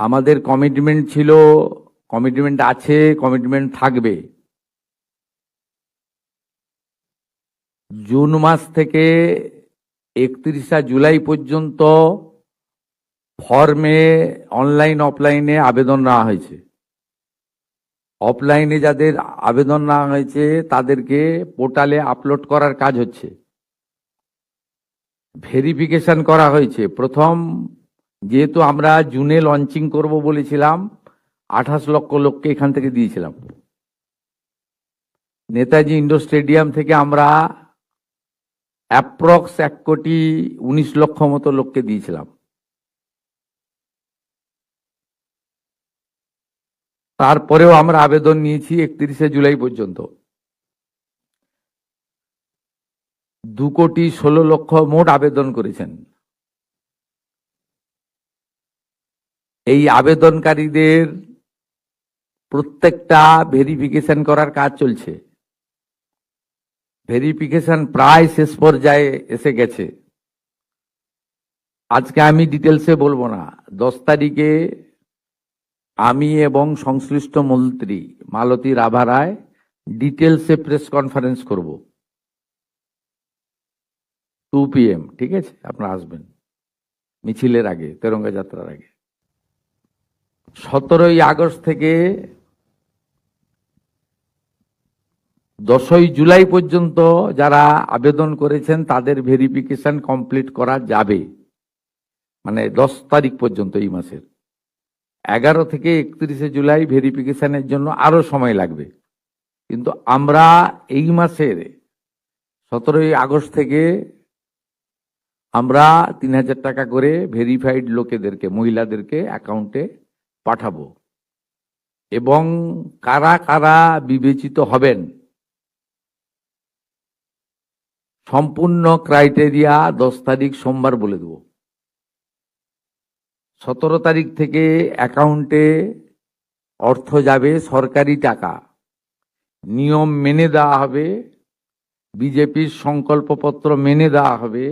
আমাদের কমিটমেন্ট ছিল, কমিটমেন্ট আছে, কমিটমেন্ট থাকবে। জুন মাস থেকে 31শে জুলাই পর্যন্ত ফর্মে অনলাইন অফলাইনে আবেদন নেওয়া হয়েছে। অফলাইনে যাদের আবেদন নেওয়া হয়েছে তাদেরকে পোর্টালে আপলোড করার কাজ হচ্ছে, ভেরিফিকেশন করা হয়েছে। প্রথম যেহেতু আমরা জুনে লঞ্চিং করব বলেছিলাম, 28 লক্ষ লোককে এখান থেকে দিয়েছিলাম। নেতাজি ইন্ডোর স্টেডিয়াম থেকে আমরা অ্যাপ্রক্স 1,19,00,000 মতো লোককে দিয়েছিলাম। তারপরেও আমরা আবেদন নিয়েছি 31শে জুলাই পর্যন্ত। 2,16,00,000 মোট আবেদন করেছেন। এই আবেদনকারীদের প্রত্যেকটা ভেরিফিকেশন করার কাজ চলছে। ভেরিফিকেশন প্রায় শেষ পর্যায়ে এসে গেছে। আজকে আমি ডিটেলসে বলবো না। 10 তারিখে আমি এবং সংশ্লিষ্ট মন্ত্রী মালতী রাভা রায় ডিটেলসে প্রেস কনফারেন্স করব 2 PM, ঠিক আছে? আপনারা আসবেন মিছিলের আগে, তেরঙ্গা যাত্রার আগে। 17ই আগস্ট থেকে 10ই জুলাই পর্যন্ত যারা আবেদন করেছেন তাদের ভেরিফিকেশন কমপ্লিট করা যাবে, মানে 10 তারিখ পর্যন্ত এই মাসের। 11 থেকে 31শে জুলাই ভেরিফিকেশনের জন্য আরো সময় লাগবে, কিন্তু আমরা এই মাসের 17ই আগস্ট থেকে আমরা 3,000 টাকা করে ভেরিফাইড লোকেদেরকে, মহিলাদেরকে অ্যাকাউন্টে পাঠাবো। এবং কারা কারা বিবেচিত হবেন সম্পূর্ণ ক্রাইটেরিয়া 10 তারিখ সোমবার বলে দেব। 17 তারিখ থেকে অ্যাকাউন্টে অর্থ যাবে, সরকারি টাকা, নিয়ম মেনে দেওয়া হবে, বিজেপির সংকল্পপত্র মেনে দেওয়া হবে।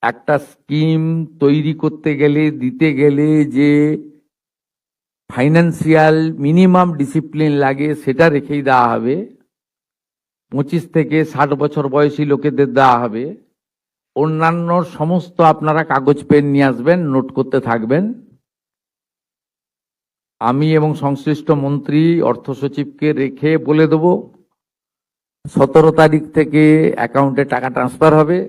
একটা স্কিম তৈরি করতে গেলে, দিতে গেলে যে ফাইন্যান্সিয়াল মিনিমাম ডিসিপ্লিন লাগে সেটা রেখেই দেওয়া হবে। 25 থেকে 60 বছর বয়সী লোকেদের দেওয়া হবে। অন্যান্য সমস্ত আপনারা কাগজ পেন নিয়ে আসবেন, নোট করতে থাকবেন। আমি এবং সংশ্লিষ্ট মন্ত্রী অর্থ সচিবকে রেখে বলে দেব 17 তারিখ থেকে অ্যাকাউন্টে টাকা ট্রান্সফার হবে।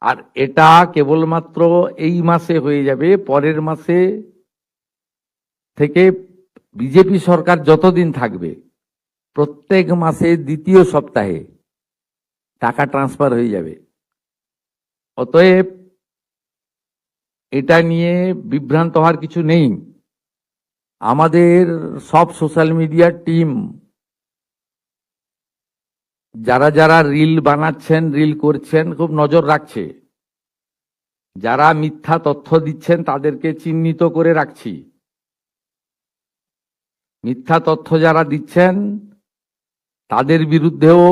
আর এটা কেবলমাত্র এই মাসে হয়ে যাবে। পরের মাসে থেকে বিজেপি সরকার যতদিন থাকবে প্রত্যেক মাসে দ্বিতীয় সপ্তাহে টাকা ট্রান্সফার হয়ে যাবে। অতএব এটা নিয়ে বিভ্রান্ত হওয়ার কিছু নেই। আমাদের সব সোশ্যাল মিডিয়ার টিম যারা যারা রিল বানাচ্ছেন, রিল করছেন, খুব নজর রাখছে। যারা মিথ্যা তথ্য দিচ্ছেন তাদেরকে চিহ্নিত করে রাখছি। মিথ্যা তথ্য যারা দিচ্ছেন তাদের বিরুদ্ধেও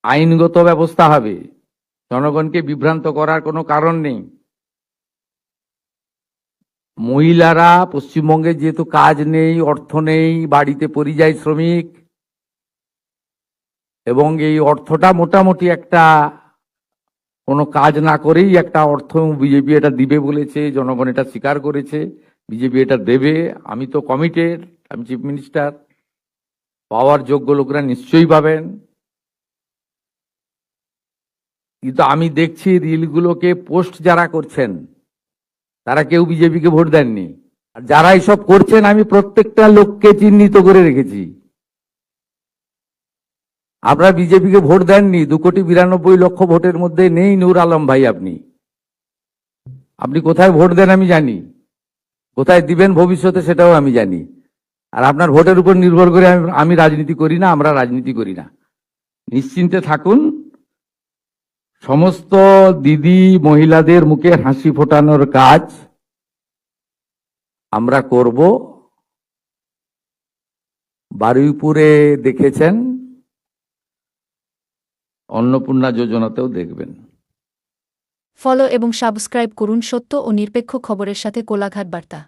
আইনগত ব্যবস্থা হবে। জনগণকে বিভ্রান্ত করার কোনো কারণ নেই। মহিলারা পশ্চিমবঙ্গে যেহেতু কাজ নেই, অর্থ নেই, বাড়িতে পরিযায়ী শ্রমিক, এবং এই অর্থটা মোটামুটি একটা কোনো কাজ না করেই একটা অর্থ বিজেপি এটা দিবে বলেছে, জনগণ এটা স্বীকার করেছে, বিজেপি এটা দেবে। আমি তো কমিটেড, আমি চিফ মিনিস্টার, পাওয়ার যোগ্য লোকরা নিশ্চয়ই পাবেন। কিন্তু আমি দেখছি রিলগুলোকে পোস্ট যারা করছেন তারা কেউ বিজেপিকে ভোট দেননি। আর যারা এসব করছেন আমি প্রত্যেকটা লোককে চিহ্নিত করে রেখেছি। আপনারা বিজেপিকে ভোট দেননি, 2,92,00,000 ভোটের মধ্যে নেই নূর আলম ভাই। আপনি কোথায় ভোট দেন আমি জানি, কোথায় দিবেন ভবিষ্যতে সেটাও আমি জানি। আর আপনার ভোটের উপর নির্ভর করে আমি রাজনীতি করি না, আমরা রাজনীতি করি না। নিশ্চিন্তে থাকুন, সমস্ত দিদি মহিলাদের মুখে হাসি ফোটানোর কাজ আমরা করব। বারুইপুরে দেখেছেন, অন্নপূর্ণা যোজনাতেও দেখবেন। ফলো এবং সাবস্ক্রাইব করুন সত্য ও নিরপেক্ষ খবরের সাথে কোলাঘাট বার্তা।